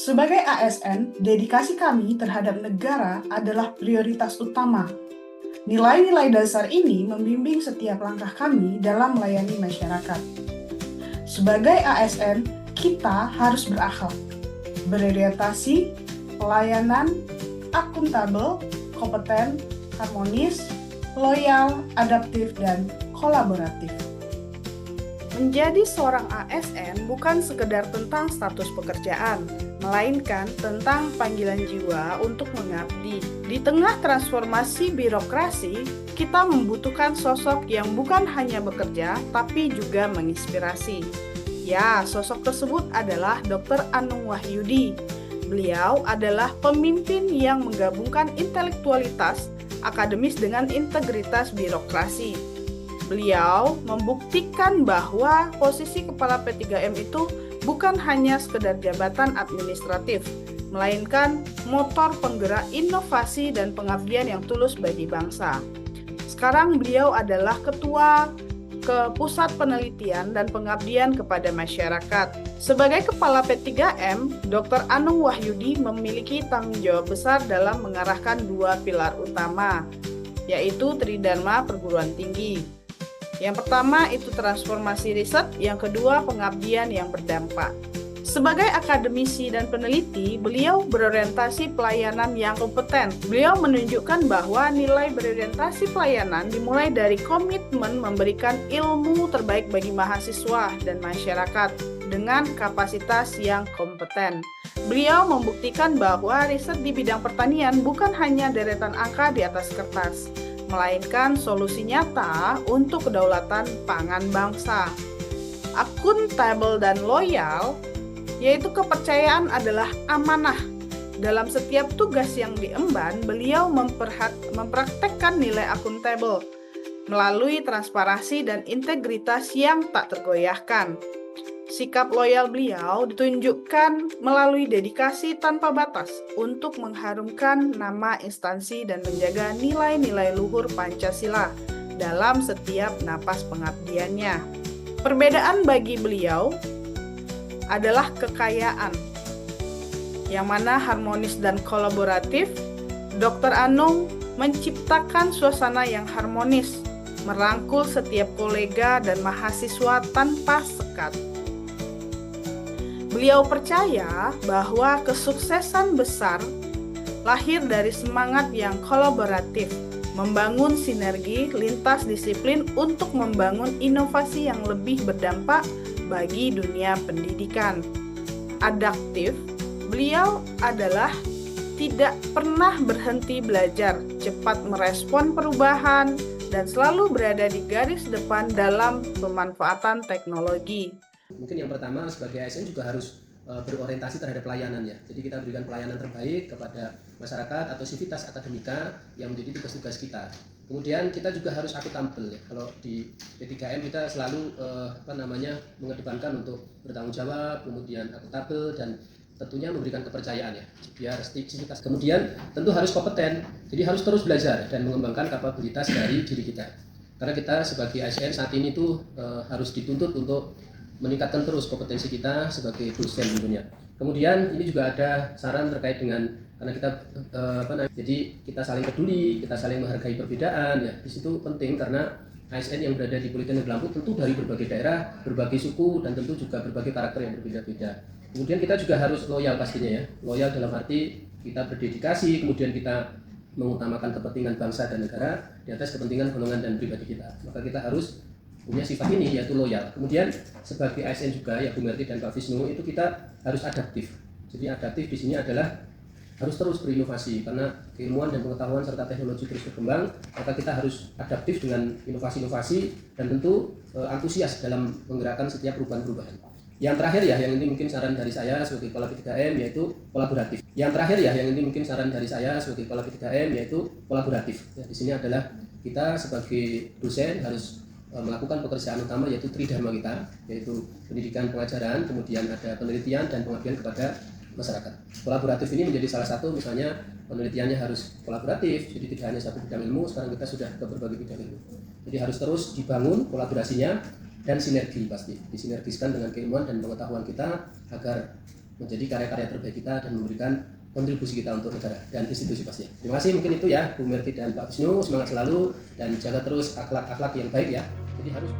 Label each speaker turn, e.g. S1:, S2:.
S1: Sebagai ASN, dedikasi kami terhadap negara adalah prioritas utama. Nilai-nilai dasar ini membimbing setiap langkah kami dalam melayani masyarakat. Sebagai ASN, kita harus berakhlak, berorientasi, pelayanan, akuntabel, kompeten, harmonis, loyal, adaptif, dan kolaboratif. Menjadi seorang ASN bukan sekedar tentang status pekerjaan, melainkan tentang panggilan jiwa untuk mengabdi. Di tengah transformasi birokrasi, kita membutuhkan sosok yang bukan hanya bekerja, tapi juga menginspirasi. Ya, sosok tersebut adalah Dr. Anung Wahyudi. Beliau adalah pemimpin yang menggabungkan intelektualitas akademis dengan integritas birokrasi. Beliau membuktikan bahwa posisi kepala P3M itu bukan hanya sekedar jabatan administratif, melainkan motor penggerak inovasi dan pengabdian yang tulus bagi bangsa. Sekarang beliau adalah ketua ke Pusat Penelitian dan Pengabdian kepada Masyarakat. Sebagai kepala P3M, Dr. Anung Wahyudi memiliki tanggung jawab besar dalam mengarahkan dua pilar utama, yaitu Tridharma Perguruan Tinggi. Yang pertama itu transformasi riset, yang kedua pengabdian yang berdampak. Sebagai akademisi dan peneliti, beliau berorientasi pelayanan yang kompeten. Beliau menunjukkan bahwa nilai berorientasi pelayanan dimulai dari komitmen memberikan ilmu terbaik bagi mahasiswa dan masyarakat dengan kapasitas yang kompeten. Beliau membuktikan bahwa riset di bidang pertanian bukan hanya deretan angka di atas kertas, melainkan solusi nyata untuk kedaulatan pangan bangsa. Akuntabel dan loyal, yaitu kepercayaan adalah amanah. Dalam setiap tugas yang diemban, beliau mempraktekkan nilai akuntabel melalui transparansi dan integritas yang tak tergoyahkan. Sikap loyal beliau ditunjukkan melalui dedikasi tanpa batas untuk mengharumkan nama instansi dan menjaga nilai-nilai luhur Pancasila dalam setiap napas pengabdiannya. Perbedaan bagi beliau adalah kekayaan, yang mana harmonis dan kolaboratif. Dr. Anung menciptakan suasana yang harmonis, merangkul setiap kolega dan mahasiswa tanpa sekat. Beliau percaya bahwa kesuksesan besar lahir dari semangat yang kolaboratif, membangun sinergi lintas disiplin untuk membangun inovasi yang lebih berdampak bagi dunia pendidikan. Adaptif, beliau adalah tidak pernah berhenti belajar, cepat merespon perubahan, dan selalu berada di garis depan dalam pemanfaatan teknologi.
S2: Mungkin yang pertama sebagai ASN juga harus berorientasi terhadap pelayanan ya. Jadi kita berikan pelayanan terbaik kepada masyarakat atau sivitas akademika yang menjadi tugas-tugas kita. Kemudian kita juga harus akuntabel ya. Kalau di P3M kita selalu mengedepankan untuk bertanggung jawab, kemudian akuntabel dan tentunya memberikan kepercayaan ya. Biar sivitas. Kemudian tentu harus kompeten. Jadi harus terus belajar dan mengembangkan kapabilitas dari diri kita. Karena kita sebagai ASN saat ini tuh harus dituntut untuk meningkatkan terus kompetensi kita sebagai dosen tentunya. Kemudian ini juga ada saran terkait dengan karena kita jadi kita saling peduli, kita saling menghargai perbedaan ya. Di situ penting karena ASN yang berada di Politeknik Lampung tentu dari berbagai daerah, berbagai suku dan tentu juga berbagai karakter yang berbeda-beda. Kemudian kita juga harus loyal pastinya ya. Loyal dalam arti kita berdedikasi, kemudian kita mengutamakan kepentingan bangsa dan negara di atas kepentingan golongan dan pribadi kita. Maka kita harus punya sifat ini yaitu loyal. Kemudian sebagai ASN juga ya Bu Merti dan Pak Wisnu itu kita harus adaptif. Jadi adaptif di sini adalah harus terus berinovasi karena keilmuan dan pengetahuan serta teknologi terus berkembang, maka kita harus adaptif dengan inovasi-inovasi dan tentu antusias dalam menggerakkan setiap perubahan-perubahan. Yang terakhir ya, yang ini mungkin saran dari saya sebagai kepala P3M yaitu kolaboratif. Yang terakhir ya, yang ini mungkin saran dari saya sebagai kepala P3M yaitu kolaboratif. Ya, di sini adalah kita sebagai dosen harus melakukan pekerjaan utama yaitu tridharma kita, yaitu pendidikan pengajaran, kemudian ada penelitian dan pengabdian kepada masyarakat. Kolaboratif ini menjadi salah satu, misalnya penelitiannya harus kolaboratif, jadi tidak hanya satu bidang ilmu, sekarang kita sudah ke berbagai bidang ilmu. Jadi harus terus dibangun kolaborasinya dan sinergi pasti, disinergiskan dengan keilmuan dan pengetahuan kita agar menjadi karya-karya terbaik kita dan memberikan kontribusi kita untuk negara dan institusi pastinya. Terima kasih, mungkin itu ya Bu Merti dan Pak Wisnu, semangat selalu dan jaga terus akhlak-akhlak yang baik ya. Jadi harus